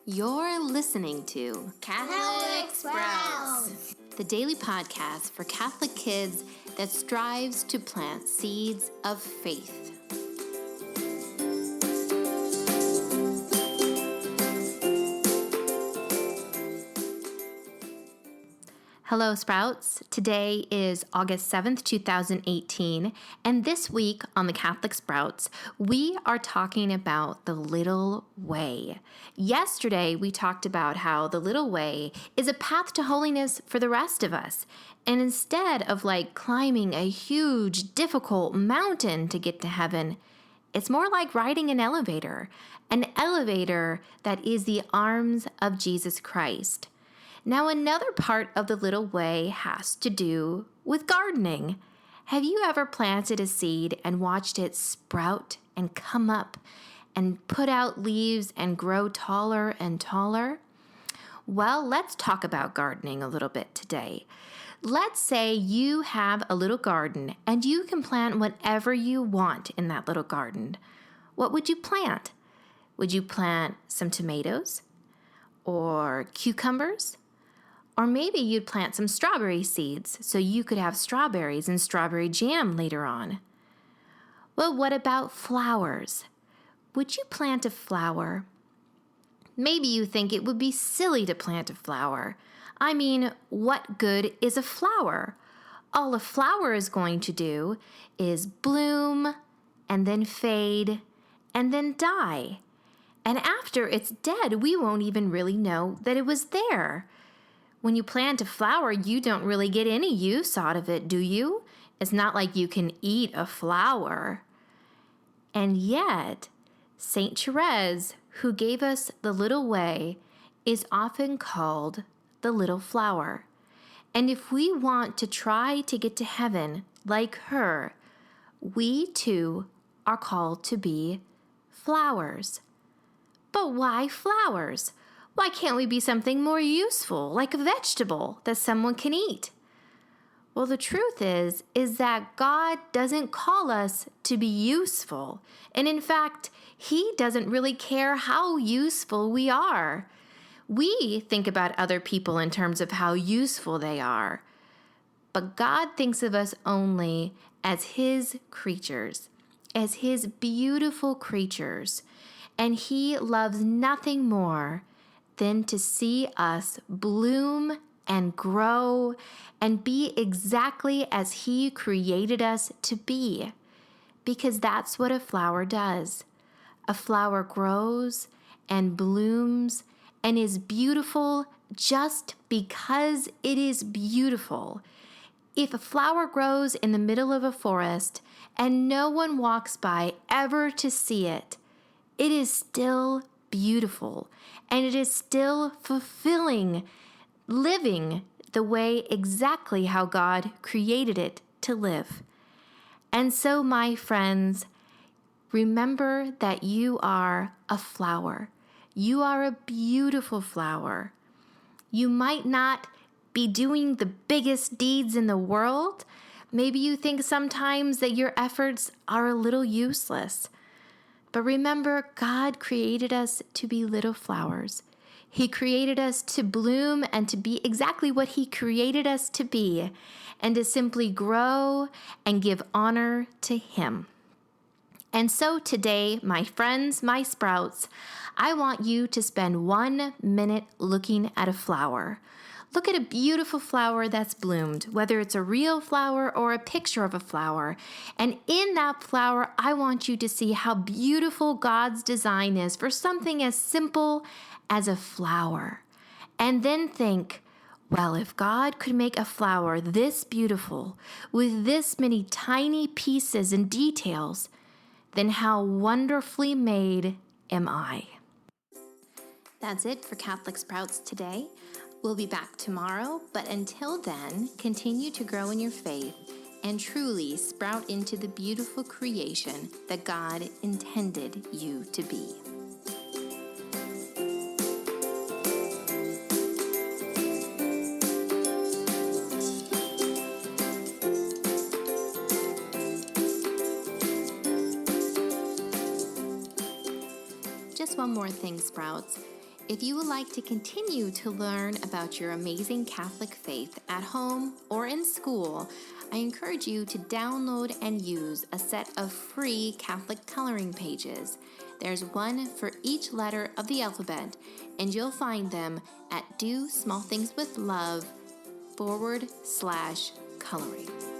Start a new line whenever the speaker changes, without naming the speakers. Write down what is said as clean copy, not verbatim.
You're listening to
Catholic Sprouts,
the daily podcast for Catholic kids that strives to plant seeds of faith. Hello, Sprouts. Today is August 7th, 2018, and this week on the Catholic Sprouts, we are talking about the little way. Yesterday, we talked about how the little way is a path to holiness for the rest of us, and instead of climbing a huge, difficult mountain to get to heaven, it's more like riding an elevator that is the arms of Jesus Christ. Now, another part of the little way has to do with gardening. Have you ever planted a seed and watched it sprout and come up and put out leaves and grow taller and taller? Well, let's talk about gardening a little bit today. Let's say you have a little garden and you can plant whatever you want in that little garden. What would you plant? Would you plant some tomatoes or cucumbers? Or maybe you'd plant some strawberry seeds so you could have strawberries and strawberry jam later on. Well, what about flowers? Would you plant a flower? Maybe you think it would be silly to plant a flower. I mean, what good is a flower? All a flower is going to do is bloom and then fade and then die. And after it's dead, we won't even really know that it was there. When you plant a flower, you don't really get any use out of it, do you? It's not like you can eat a flower. And yet, Saint Therese, who gave us the little way, is often called the little flower. And if we want to try to get to heaven like her, we too are called to be flowers. But why flowers? Why can't we be something more useful, like a vegetable that someone can eat? Well, the truth is that God doesn't call us to be useful. And in fact, He doesn't really care how useful we are. We think about other people in terms of how useful they are. But God thinks of us only as His creatures, as His beautiful creatures. And He loves nothing more than to see us bloom and grow and be exactly as He created us to be. Because that's what a flower does. A flower grows and blooms and is beautiful just because it is beautiful. If a flower grows in the middle of a forest and no one walks by ever to see it, it is still beautiful, and it is still fulfilling, living the way exactly how God created it to live. And so, my friends, remember that you are a flower. You are a beautiful flower. You might not be doing the biggest deeds in the world. Maybe you think sometimes that your efforts are a little useless. But remember, God created us to be little flowers. He created us to bloom and to be exactly what He created us to be, and to simply grow and give honor to Him. And so today, my friends, my sprouts, I want you to spend 1 minute looking at a flower. Look at a beautiful flower that's bloomed, whether it's a real flower or a picture of a flower. And in that flower, I want you to see how beautiful God's design is for something as simple as a flower. And then think, well, if God could make a flower this beautiful with this many tiny pieces and details, then how wonderfully made am I? That's it for Catholic Sprouts today. We'll be back tomorrow, but until then, continue to grow in your faith and truly sprout into the beautiful creation that God intended you to be. Just one more thing, Sprouts. If you would like to continue to learn about your amazing Catholic faith at home or in school, I encourage you to download and use a set of free Catholic coloring pages. There's one for each letter of the alphabet, and you'll find them at DoSmallThingsWithLove /coloring.